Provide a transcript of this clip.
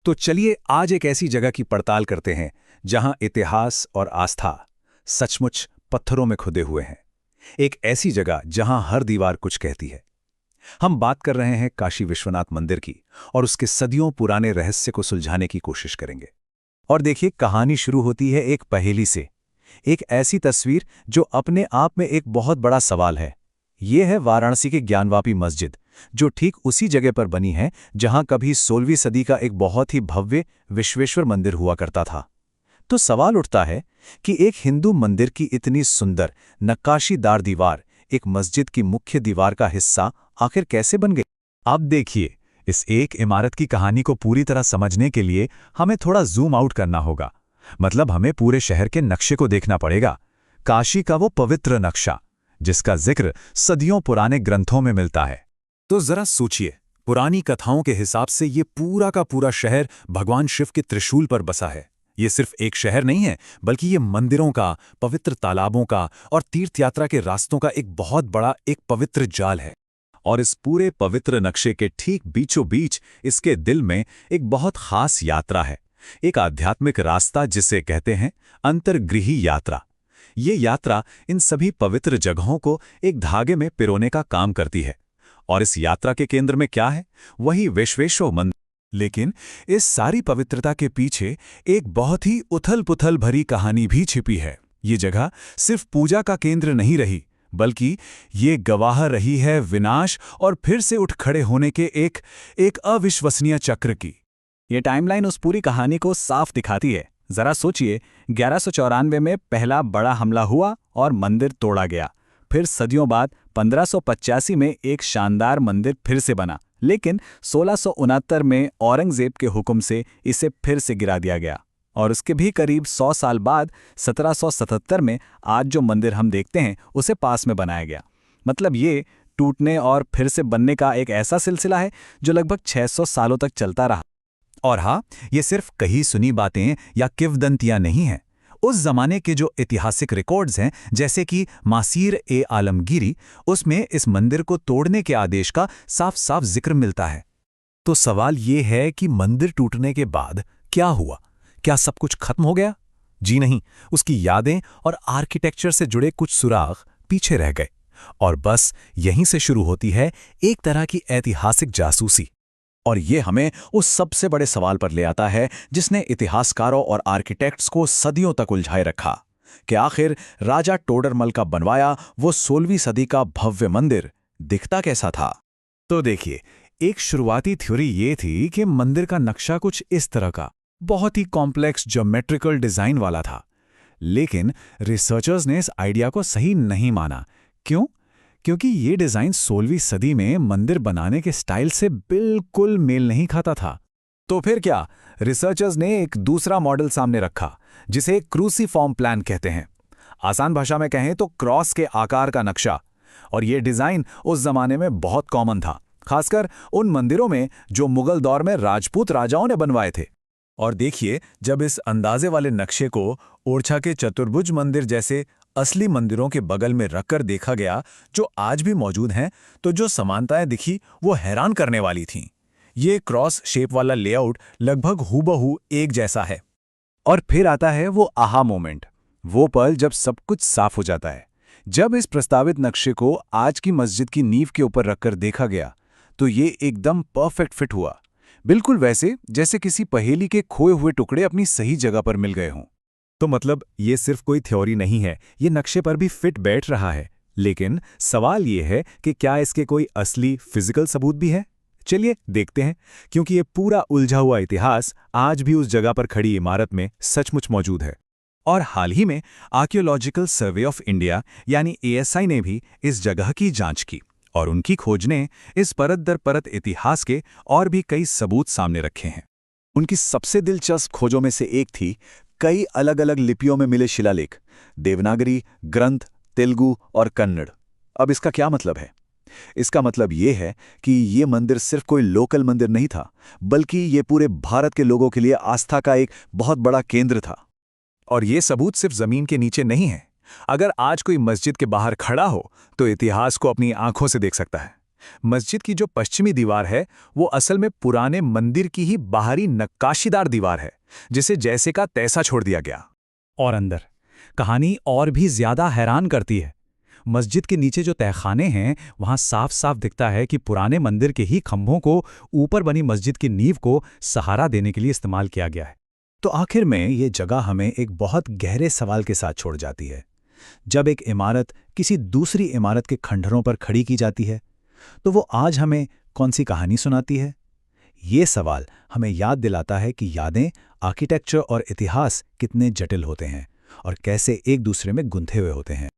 तो चलिए आज एक ऐसी जगह की पड़ताल करते हैं जहां इतिहास और आस्था सचमुच पत्थरों में खुदे हुए हैं। एक ऐसी जगह जहां हर दीवार कुछ कहती है। हम बात कर रहे हैं काशी विश्वनाथ मंदिर की और उसके सदियों पुराने रहस्य को सुलझाने की कोशिश करेंगे। और देखिए, कहानी शुरू होती है एक पहेली से। एक ऐसी तस्वीर जो अपने आप में एक बहुत बड़ा सवाल है। ये है वाराणसी की ज्ञानवापी मस्जिद, जो ठीक उसी जगह पर बनी है जहां कभी 16वीं सदी का एक बहुत ही भव्य विश्वेश्वर मंदिर हुआ करता था। तो सवाल उठता है कि एक हिंदू मंदिर की इतनी सुंदर नक्काशीदार दीवार एक मस्जिद की मुख्य दीवार का हिस्सा आखिर कैसे बन गई। अब देखिए, इस एक इमारत की कहानी को पूरी तरह समझने के लिए हमें थोड़ा जूम आउट करना होगा। मतलब हमें पूरे शहर के नक्शे को देखना पड़ेगा। काशी का वो पवित्र नक्शा जिसका जिक्र सदियों पुराने ग्रंथों में मिलता है। तो जरा सोचिए, पुरानी कथाओं के हिसाब से ये पूरा का पूरा शहर भगवान शिव के त्रिशूल पर बसा है। ये सिर्फ एक शहर नहीं है, बल्कि ये मंदिरों का, पवित्र तालाबों का और तीर्थयात्रा के रास्तों का एक बहुत बड़ा एक पवित्र जाल है। और इस पूरे पवित्र नक्शे के ठीक बीचों बीच इसके दिल में एक बहुत खास यात्रा है, एक आध्यात्मिक रास्ता जिसे कहते हैं अंतर्गृही यात्रा। ये यात्रा इन सभी पवित्र जगहों को एक धागे में पिरोने का काम करती है। और इस यात्रा के केंद्र में क्या है? वही विश्वेश्वर मंदिर। लेकिन इस सारी पवित्रता के पीछे एक बहुत ही उथल-पुथल भरी कहानी भी छिपी है। ये जगह सिर्फ पूजा का केंद्र नहीं रही, बल्कि ये गवाह रही है विनाश और फिर से उठ खड़े होने के एक अविश्वसनीय चक्र की। ये टाइमलाइन उस पूरी कहानी को साफ दिखाती है। जरा सोचिए, 1194 में पहला बड़ा हमला हुआ और मंदिर तोड़ा गया। फिर सदियों बाद 1585 में एक शानदार मंदिर फिर से बना, लेकिन 1669 में औरंगजेब के हुक्म से इसे फिर से गिरा दिया गया। और उसके भी करीब 100 साल बाद 1777 में आज जो मंदिर हम देखते हैं उसे पास में बनाया गया। मतलब ये टूटने और फिर से बनने का एक ऐसा सिलसिला है जो लगभग 600 सालों तक चलता रहा। और हाँ, ये सिर्फ कही सुनी बातें या किंवदंतियां नहीं हैं। उस जमाने के जो ऐतिहासिक रिकॉर्ड्स हैं, जैसे कि मासीर-ए-आलमगीरी, उसमें इस मंदिर को तोड़ने के आदेश का साफ साफ जिक्र मिलता है। तो सवाल ये है कि मंदिर टूटने के बाद क्या हुआ? क्या सब कुछ खत्म हो गया? जी नहीं, उसकी यादें और आर्किटेक्चर से जुड़े कुछ सुराग पीछे रह गए। और बस यहीं से शुरू होती है एक तरह की ऐतिहासिक जासूसी। और ये हमें उस सबसे बड़े सवाल पर ले आता है जिसने इतिहासकारों और आर्किटेक्ट्स को सदियों तक उलझाए रखा कि आखिर राजा टोडरमल का बनवाया वो 16वीं सदी का भव्य मंदिर दिखता कैसा था। तो देखिए, एक शुरुआती थ्योरी ये थी कि मंदिर का नक्शा कुछ इस तरह का बहुत ही कॉम्प्लेक्स ज्योमेट्रिकल डिजाइन वाला था। लेकिन रिसर्चर्स ने इस आइडिया को सही नहीं माना। क्यों? क्योंकि ये डिजाइन 16वीं सदी में मंदिर बनाने के स्टाइल से बिल्कुल मेल नहीं खाता था। तो फिर क्या? रिसर्चर्स ने एक दूसरा मॉडल सामने रखा जिसे क्रूसीफॉर्म प्लान कहते हैं। आसान भाषा में कहें तो क्रॉस के आकार का नक्शा। और ये डिजाइन उस जमाने में बहुत कॉमन था, खासकर उन मंदिरों में जो मुगल दौर में राजपूत राजाओं ने बनवाए थे। और देखिए, जब इस अंदाजे वाले नक्शे को ओरछा के चतुर्भुज मंदिर जैसे असली मंदिरों के बगल में रखकर देखा गया, जो आज भी मौजूद हैं, तो जो समानताएं दिखी वो हैरान करने वाली थीं। ये क्रॉस शेप वाला लेआउट लगभग हूबहू एक जैसा है। और फिर आता है वो आहा मोमेंट, वो पल जब सब कुछ साफ हो जाता है। जब इस प्रस्तावित नक्शे को आज की मस्जिद की नींव के ऊपर रखकर देखा गया, तो ये एकदम परफेक्ट फिट हुआ, बिल्कुल वैसे जैसे किसी पहेली के खोए हुए टुकड़े अपनी सही जगह पर मिल गए हों। तो मतलब ये सिर्फ कोई थ्योरी नहीं है, ये नक्शे पर भी फिट बैठ रहा है। लेकिन सवाल ये है कि क्या इसके कोई असली फिजिकल सबूत भी है? चलिए देखते हैं, क्योंकि ये पूरा उलझा हुआ इतिहास आज भी उस जगह पर खड़ी इमारत में सचमुच मौजूद है। और हाल ही में आर्कियोलॉजिकल सर्वे ऑफ इंडिया यानी ASI ने भी इस जगह की जांच की और उनकी खोज ने इस परत दर परत इतिहास के और भी कई सबूत सामने रखे हैं। उनकी सबसे दिलचस्प खोजों में से एक थी कई अलग अलग लिपियों में मिले शिलालेख, देवनागरी, ग्रंथ, तेलुगु और कन्नड़। अब इसका क्या मतलब है? इसका मतलब ये है कि ये मंदिर सिर्फ कोई लोकल मंदिर नहीं था, बल्कि ये पूरे भारत के लोगों के लिए आस्था का एक बहुत बड़ा केंद्र था। और ये सबूत सिर्फ जमीन के नीचे नहीं है। अगर आज कोई मस्जिद के बाहर खड़ा हो तो इतिहास को अपनी आंखों से देख सकता है। मस्जिद की जो पश्चिमी दीवार है वो असल में पुराने मंदिर की ही बाहरी नक्काशीदार दीवार है, जिसे जैसे का तैसा छोड़ दिया गया। और अंदर कहानी और भी ज्यादा हैरान करती है। मस्जिद के नीचे जो तहखाने हैं वहां साफ साफ दिखता है कि पुराने मंदिर के ही खंभों को ऊपर बनी मस्जिद की नींव को सहारा देने के लिए इस्तेमाल किया गया है। तो आखिर में ये जगह हमें एक बहुत गहरे सवाल के साथ छोड़ जाती है। जब एक इमारत किसी दूसरी इमारत के खंडहरों पर खड़ी की जाती है तो वो आज हमें कौन सी कहानी सुनाती है? ये सवाल हमें याद दिलाता है कि यादें, आर्किटेक्चर और इतिहास कितने जटिल होते हैं और कैसे एक दूसरे में गुंथे हुए होते हैं।